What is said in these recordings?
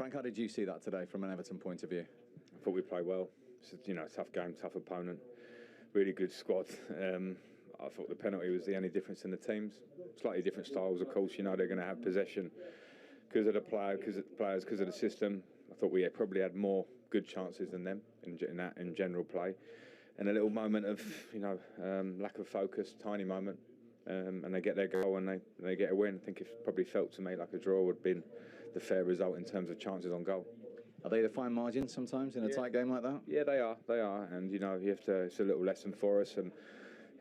Frank, how did you see that today from an Everton point of view? I thought we played well. It's a tough game, tough opponent, really good squad. I thought the penalty was the only difference in the teams. Slightly different styles, of course. They're going to have possession because of the players, because of the system. I thought we probably had more good chances than them in general play, and a little moment of lack of focus, tiny moment. And they get their goal and they get a win. I think it probably felt to me like a draw would have been the fair result in terms of chances on goal. Are they the fine margins sometimes in a tight game like that? Yeah, they are. And you have to. It's a little lesson for us. And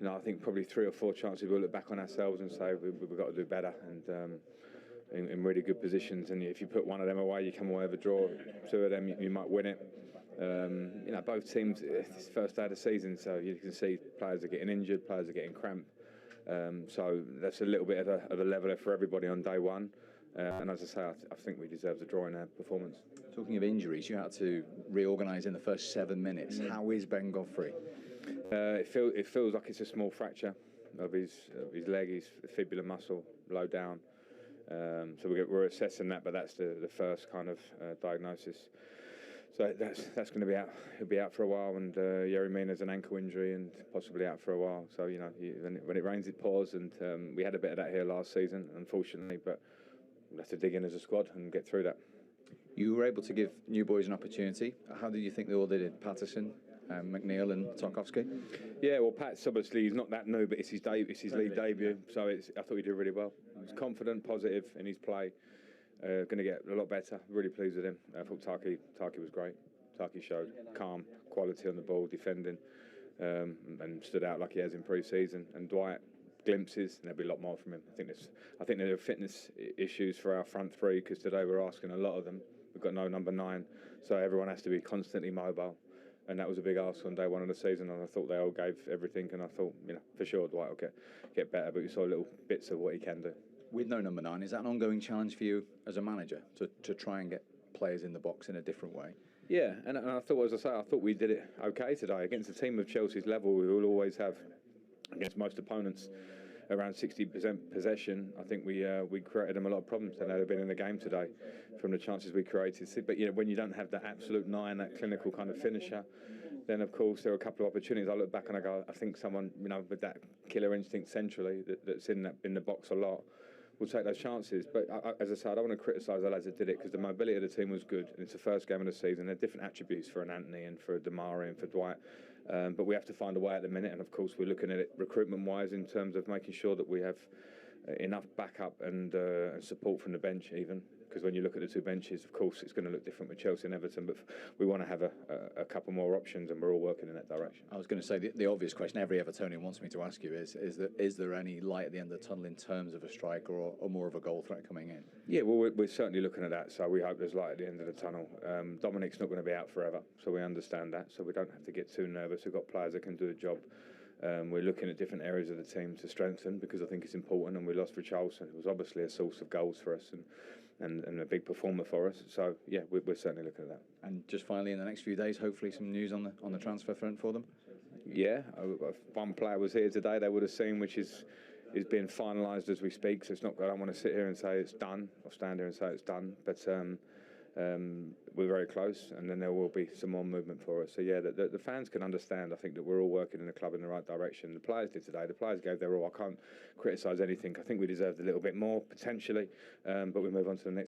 I think probably 3 or 4 chances we'll look back on ourselves and say we've got to do better. And in really good positions. And if you put one of them away, you come away with a draw. 2 of them, you might win it. Both teams. It's the first day of the season, so you can see players are getting injured, players are getting cramped. So that's a little bit of a leveller for everybody on day one. And as I say, I think we deserve a draw in our performance. Talking of injuries, you had to reorganise in the first 7 minutes. How is Ben Godfrey? It feels like it's a small fracture of his leg, his fibular muscle, low down. So we're assessing that, but that's the first kind of diagnosis. So that's going to be out. He'll be out for a while, and Yerry Mina's an ankle injury and possibly out for a while. So when it rains, it pours, and we had a bit of that here last season, unfortunately. But we'll have to dig in as a squad and get through that. You were able to give new boys an opportunity. How did you think they all did? Patterson, McNeil, and Tarkowski. Yeah, well, Pat's obviously he's not that new, but it's his league debut. So I thought he did really well. He was confident, positive in his play. Going to get a lot better. Really pleased with him. I thought Taki was great. Taki showed calm, quality on the ball, defending, and stood out like he has in pre-season. And Dwight, glimpses, and there'll be a lot more from him. I think there are fitness issues for our front three because today we're asking a lot of them. We've got no number 9, so everyone has to be constantly mobile. And that was a big ask on day one of the season, and I thought they all gave everything. And I thought, for sure Dwight will get better, but we saw little bits of what he can do. With no number 9, is that an ongoing challenge for you as a manager to try and get players in the box in a different way? Yeah, and I thought, as I say, I thought we did it okay today against a team of Chelsea's level. We will always have against most opponents around 60% possession. I think we created them a lot of problems, and they'd have been in the game today from the chances we created. But when you don't have that absolute 9, that clinical kind of finisher, then of course there are a couple of opportunities. I look back and I go, I think someone with that killer instinct centrally that's in the box a lot will take those chances. But as I said, I don't want to criticise the lads that did it because the mobility of the team was good, and it's the first game of the season. There are different attributes for an Anthony and for a Damari and for Dwight, but we have to find a way at the minute. And of course, we're looking at it recruitment-wise in terms of making sure that we have enough backup and support from the bench, even because when you look at the 2 benches, of course, it's going to look different with Chelsea and Everton. But we want to have a couple more options, and we're all working in that direction. I was going to say the obvious question every Evertonian wants me to ask you is there any light at the end of the tunnel in terms of a striker or more of a goal threat coming in? Yeah, well, we're certainly looking at that. So we hope there's light at the end of the tunnel. Dominic's not going to be out forever, so we understand that. So we don't have to get too nervous. We've got players that can do the job. We're looking at different areas of the team to strengthen because I think it's important, and we lost Richarlison. It was obviously a source of goals for us and a big performer for us. So yeah, we're certainly looking at that. And just finally, in the next few days, hopefully some news on the transfer front for them. Yeah, if one player was here today, they would have seen, which is being finalised as we speak. So it's not. I don't want to sit here and say it's done or stand here and say it's done, but. We're very close, and then there will be some more movement for us. So yeah, the fans can understand. I think that we're all working in the club in the right direction. The players did today. The players gave their all. I can't criticise anything. I think we deserved a little bit more potentially, but we move on to the next.